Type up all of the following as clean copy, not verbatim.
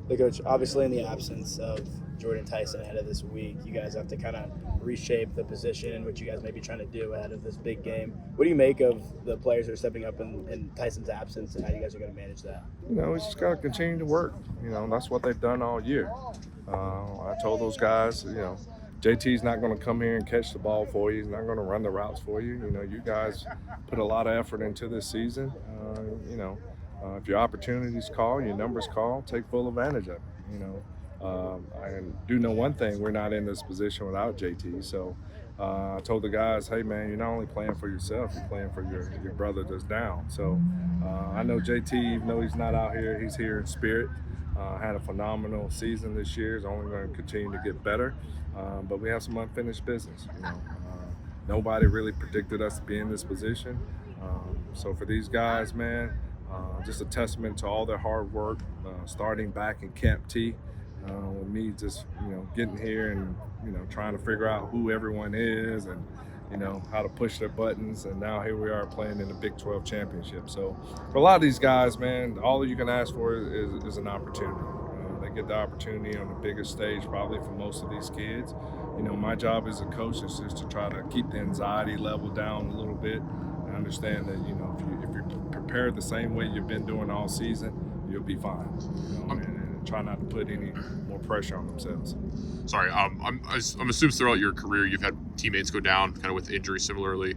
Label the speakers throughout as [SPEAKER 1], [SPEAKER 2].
[SPEAKER 1] Hey, Coach, obviously in the absence of Jordyn Tyson ahead of this week, you guys have to kind of reshape the position, which you guys may be trying to do ahead of this big game. What do you make of the players that are stepping up in Tyson's absence and how you guys are going to manage that?
[SPEAKER 2] We just got to continue to work. That's what they've done all year. I told those guys, JT's not going to come here and catch the ball for you. He's not going to run the routes for you. You guys put a lot of effort into this season. If your opportunities call, your numbers call, take full advantage of it. I do know one thing: we're not in this position without JT. So I told the guys, hey man, you're not only playing for yourself, you're playing for your brother that's down. So I know JT, even though he's not out here, he's here in spirit. Had a phenomenal season this year. Is only going to continue to get better. But we have some unfinished business. Nobody really predicted us to be in this position. So for these guys, man, just a testament to all their hard work, starting back in Camp T. With me just, getting here and, trying to figure out who everyone is and, how to push their buttons. And now here we are playing in the Big 12 championship. So for a lot of these guys, man, all you can ask for is an opportunity. They get the opportunity on the biggest stage probably for most of these kids. My job as a coach is just to try to keep the anxiety level down a little bit. I understand that, if you're prepared the same way you've been doing all season, you'll be fine. And try not to put any more pressure on themselves.
[SPEAKER 3] Sorry, I'm assuming throughout your career you've had teammates go down kind of with injury similarly.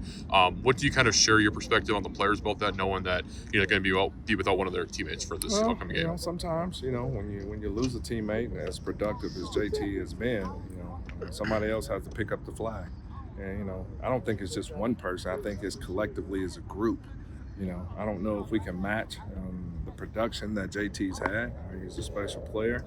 [SPEAKER 3] What do you kind of share your perspective on the players about that, knowing that you're not going to be without one of their teammates for this upcoming game?
[SPEAKER 2] Sometimes, when you lose a teammate as productive as JT has been, somebody else has to pick up the flag. And, I don't think it's just one person. I think it's collectively as a group. I don't know if we can match the production that JT's had. He's a special player.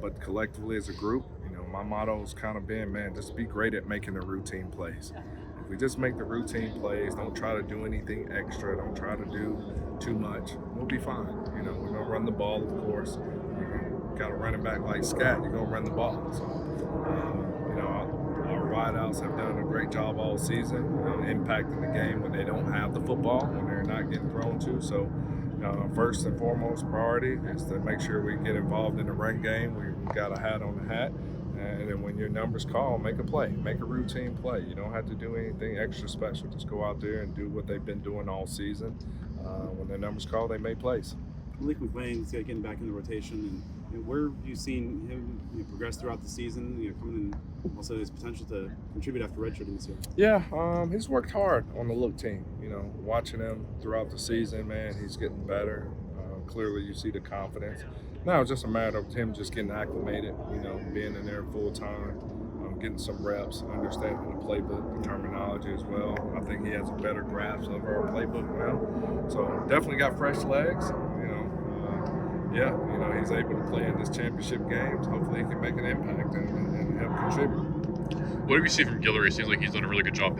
[SPEAKER 2] But collectively as a group, my motto has kind of been, man, just be great at making the routine plays. If we just make the routine plays, don't try to do anything extra, don't try to do too much, we'll be fine. We're going to run the ball, of course. You got to run it back like scat, you're going to run the ball. So, our wideouts have done a great job all season, impacting the game when they don't have the football, when they're not getting thrown to. So, first and foremost priority is to make sure we get involved in the run game. We got a hat on the hat. And then when your numbers call, make a play, make a routine play. You don't have to do anything extra special. Just go out there and do what they've been doing all season. When their numbers call, they make plays.
[SPEAKER 4] Malik McClain's getting back in the rotation, and where have you seen him progress throughout the season? Coming in, also his potential to contribute after redshirting this year.
[SPEAKER 2] Yeah, he's worked hard on the look team. Watching him throughout the season, man, he's getting better. Clearly, you see the confidence. Now it's just a matter of him just getting acclimated. Being in there full time, getting some reps, understanding the playbook, the terminology as well. I think he has a better grasp of our playbook now. So definitely got fresh legs. He's able to play in this championship game. Hopefully he can make an impact and help contribute.
[SPEAKER 3] What have you seen from Guillory? It seems like he's done a really good job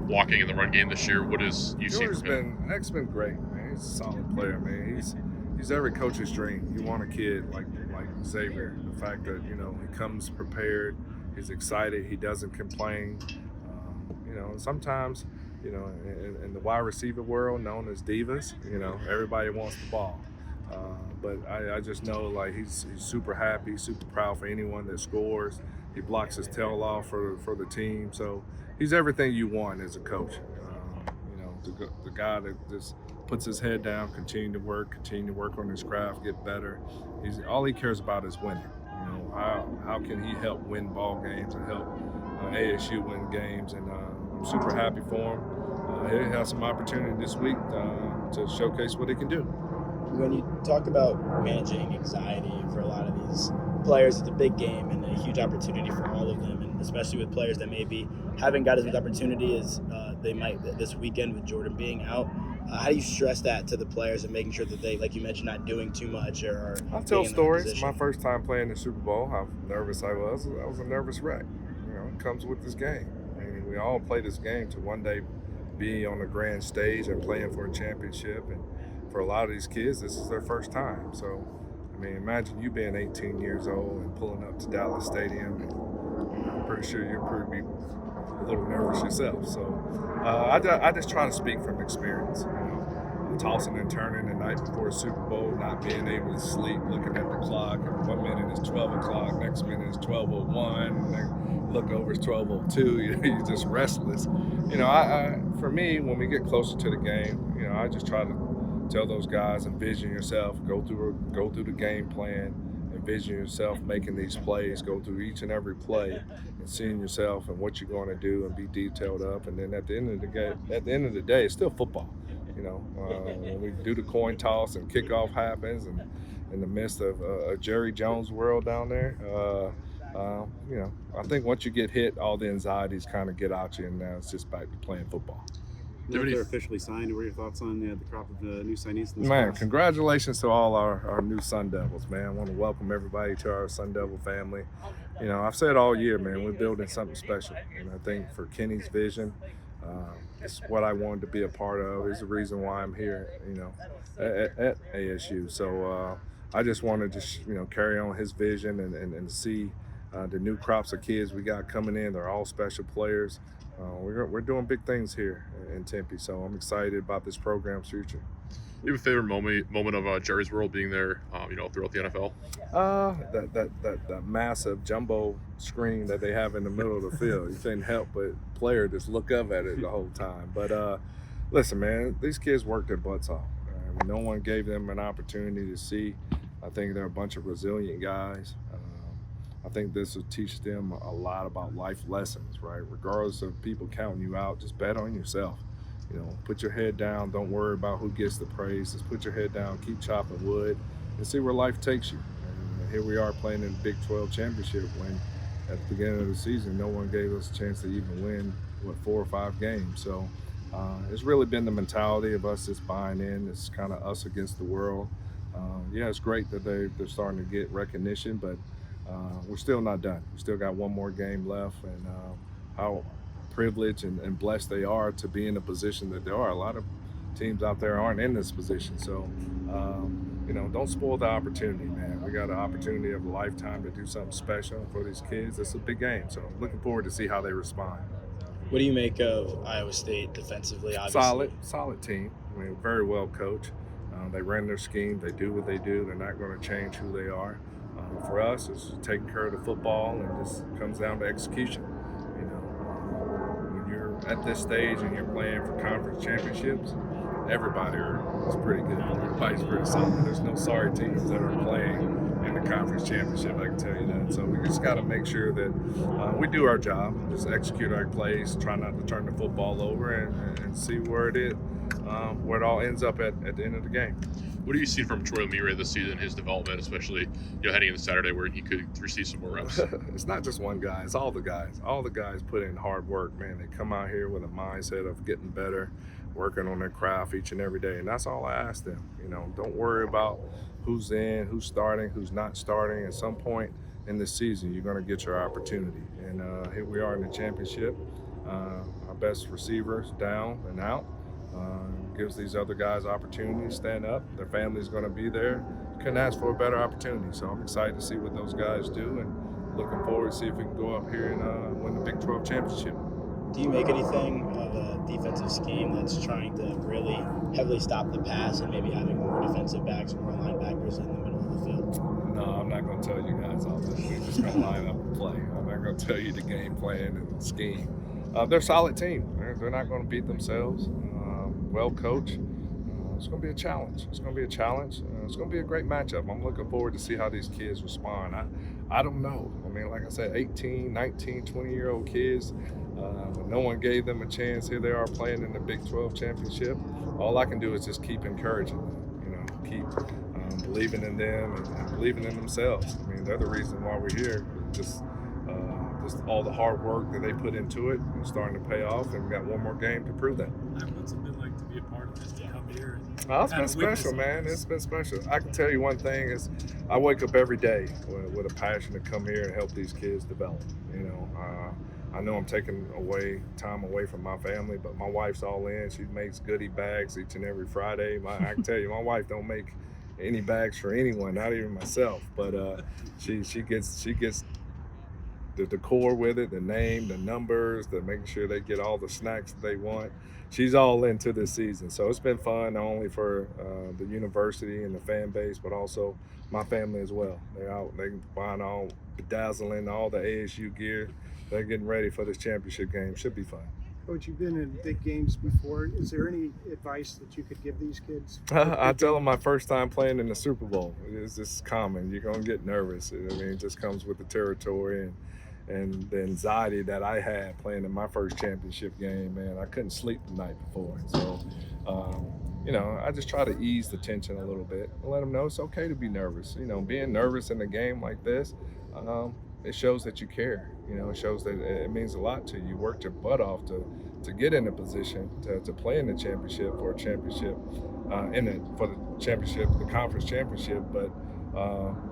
[SPEAKER 3] blocking in the run game this year. What has you seen from him?
[SPEAKER 2] Nick's been great, man. He's a solid player, man. He's every coach's dream. You want a kid like Xavier. The fact that, he comes prepared, he's excited, he doesn't complain. Sometimes, in the wide receiver world known as divas, everybody wants the ball. But I just know he's super happy, super proud for anyone that scores. He blocks his tail off for the team. So he's everything you want as a coach. The guy that just puts his head down, continue to work on his craft, get better. All he cares about is winning. How can he help win ball games and help ASU win games? And I'm super happy for him. He has some opportunity this week to showcase what he can do.
[SPEAKER 1] When you talk about managing anxiety for a lot of these players, it's a big game and a huge opportunity for all of them, and especially with players that maybe haven't got as much opportunity as they might this weekend with Jordyn being out. How do you stress that to the players and making sure that they, like you mentioned, not doing too much or
[SPEAKER 2] I'll tell stories. My first time playing the Super Bowl, how nervous I was. I was a nervous wreck. It comes with this game. We all play this game to one day be on the grand stage and playing for a championship. And for a lot of these kids, this is their first time. So, imagine you being 18 years old and pulling up to Dallas Stadium. And I'm pretty sure you're pretty a little nervous yourself. So I just try to speak from experience. tossing and turning the night before the Super Bowl, not being able to sleep, looking at the clock. And 1 minute is 12 o'clock, next minute is 12:01. Then look over, it's 12:02. You're just restless. For me, when we get closer to the game, I just try to tell those guys, envision yourself, go through the game plan, envision yourself making these plays, go through each and every play, and seeing yourself and what you're going to do, and be detailed up. And then at the end of the day, it's still football. When we do the coin toss and kickoff happens, and in the midst of a Jerry Jones world down there, I think once you get hit, all the anxieties kind of get out you, and now it's just back to playing football.
[SPEAKER 4] Now that they're officially signed, what are your thoughts on the crop of new signees? In this
[SPEAKER 2] Man,
[SPEAKER 4] class?
[SPEAKER 2] congratulations to all our new Sun Devils, man. I want to welcome everybody to our Sun Devil family. I've said all year, man, we're building something special. And I think for Kenny's vision, it's what I wanted to be a part of. It's the reason why I'm here, at ASU. So I just wanted to, carry on his vision and see the new crops of kids we got coming in. They're all special players. We're doing big things here in Tempe, so I'm excited about this program's future.
[SPEAKER 3] Do you have a favorite moment of Jerry's World being there, throughout the NFL?
[SPEAKER 2] That massive jumbo screen that they have in the middle of the field. You couldn't help but player just look up at it the whole time. But listen, man, these kids worked their butts off. No one gave them an opportunity to see. I think they're a bunch of resilient guys. I think this will teach them a lot about life lessons, right? Regardless of people counting you out, just bet on yourself. Put your head down. Don't worry about who gets the praise. Just put your head down, keep chopping wood, and see where life takes you. And here we are playing in the Big 12 championship when at the beginning of the season, no one gave us a chance to even win, 4 or 5 games. So it's really been the mentality of us just buying in. It's kind of us against the world. It's great that they're starting to get recognition, but we're still not done. We still got one more game left, and how privileged and blessed they are to be in the position that they are. A lot of teams out there aren't in this position. So, don't spoil the opportunity, man. We got an opportunity of a lifetime to do something special for these kids. It's a big game, so I'm looking forward to see how they respond.
[SPEAKER 1] What do you make of Iowa State defensively? Obviously,
[SPEAKER 2] Solid team. Very well coached. They ran their scheme. They do what they do. They're not going to change who they are. For us, it's taking care of the football, and just comes down to execution. When you're at this stage and you're playing for conference championships, everybody is pretty good. Everybody's pretty solid. There's no sorry teams that are playing in the conference championship, I can tell you that. So we just got to make sure that we do our job, just execute our plays, try not to turn the football over, and see where it all ends up at the end of the game.
[SPEAKER 3] What do you see from Troy O'Meara this season, his development, especially heading into Saturday where he could receive some more reps?
[SPEAKER 2] It's not just one guy, it's all the guys. All the guys put in hard work, man. They come out here with a mindset of getting better, working on their craft each and every day, and that's all I ask them. Don't worry about who's in, who's starting, who's not starting. At some point in the season, you're going to get your opportunity, and here we are in the championship. Our best receivers down and out. Gives these other guys opportunity to stand up. Their family's going to be there. Couldn't ask for a better opportunity. So I'm excited to see what those guys do, and looking forward to see if we can go up here and win the Big 12 championship.
[SPEAKER 1] do you make anything of a defensive scheme that's trying to really heavily stop the pass and maybe having more defensive backs, more linebackers in the middle of the field?
[SPEAKER 2] No, I'm not going to tell you guys all this. We're just going to line up and play. I'm not going to tell you the game plan and scheme. They're a solid team. They're not going to beat themselves. Well coached. It's going to be a challenge. It's going to be a challenge. It's going to be a great matchup. I'm looking forward to see how these kids respond. I don't know. I mean, like I said, 18, 19, 20-year-old kids, no one gave them a chance. Here they are playing in the Big 12 championship. All I can do is just keep encouraging them, keep believing in them and believing in themselves. I mean, they're the reason why we're here. Just all the hard work that they put into it is starting to pay off, and we got one more game to prove that.
[SPEAKER 5] What's it been like to be a part of this, to come here?
[SPEAKER 2] It's been special, man. It's been special. I can tell you one thing is I wake up every day with a passion to come here and help these kids develop. I know I'm taking time away from my family, but my wife's all in. She makes goodie bags each and every Friday. I can tell you, my wife don't make any bags for anyone, not even myself. But she gets the decor with it, the name, the numbers, the making sure they get all the snacks that they want. she's all into this season. So it's been fun, not only for the university and the fan base, but also my family as well. They buying all bedazzling, all the ASU gear. They're getting ready for this championship game. Should be fun.
[SPEAKER 6] Coach, you've been in big games before. Is there any advice that you could give these kids?
[SPEAKER 2] I tell them my first time playing in the Super Bowl. It's just common. You're going to get nervous. I mean, it just comes with the territory and the anxiety that I had playing in my first championship game. Man, I couldn't sleep the night before. So, I just try to ease the tension a little bit and let them know it's okay to be nervous. Being nervous in a game like this, it shows that you care. It shows that it means a lot to you. You worked your butt off to get in a position to play in the championship or a championship for the championship, the conference championship. But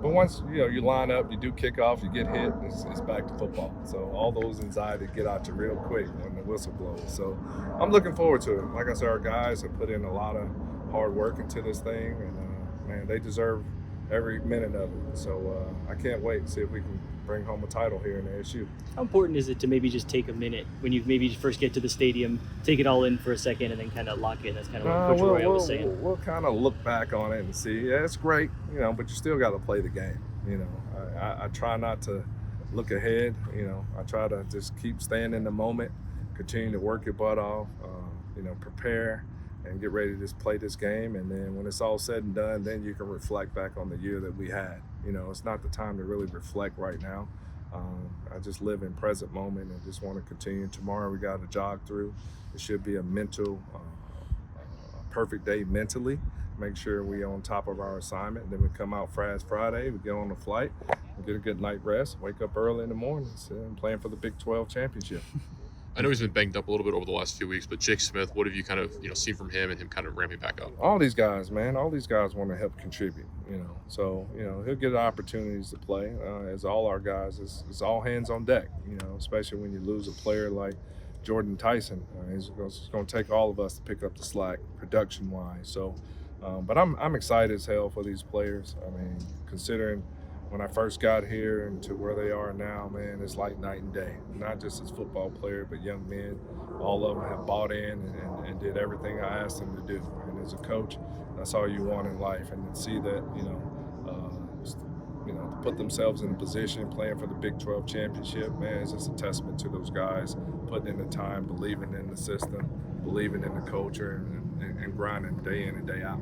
[SPEAKER 2] once you line up, you do kickoff, you get hit, it's back to football. So all those anxiety get out you real quick when the whistle blows. So I'm looking forward to it. Like I said, our guys have put in a lot of hard work into this thing, and man, they deserve every minute of it. So I can't wait to see if we can bring home a title here in ASU.
[SPEAKER 7] How important is it to maybe just take a minute when you maybe first get to the stadium, take it all in for a second, and then kind of lock in? That's kind of what Coach Roy was saying.
[SPEAKER 2] We'll kind of look back on it and see. Yeah, it's great, but you still got to play the game. I try not to look ahead. I try to just keep staying in the moment, continue to work your butt off, prepare, and get ready to just play this game. And then when it's all said and done, then you can reflect back on the year that we had. It's not the time to really reflect right now. I just live in present moment and just want to continue. Tomorrow we got to jog through. It should be a mental, perfect day mentally. Make sure we on top of our assignment. And then we come out Friday, we get on the flight, we get a good night rest, wake up early in the morning, and playing for the Big 12 championship.
[SPEAKER 3] I know he's been banged up a little bit over the last few weeks, but Jake Smith, what have you kind of seen from him and him kind of ramping back up?
[SPEAKER 2] All these guys, man, want to help contribute. So he'll get opportunities to play. As all our guys, it's all hands on deck. Especially when you lose a player like Jordyn Tyson, it's going to take all of us to pick up the slack production-wise. So, but I'm excited as hell for these players. I mean, considering when I first got here and to where they are now, man, it's like night and day. Not just as football player, but young men. All of them have bought in and did everything I asked them to do. And as a coach, that's all you want in life. And to see that, to put themselves in a position playing for the Big 12 championship, man, it's just a testament to those guys putting in the time, believing in the system, believing in the culture, and grinding day in and day out.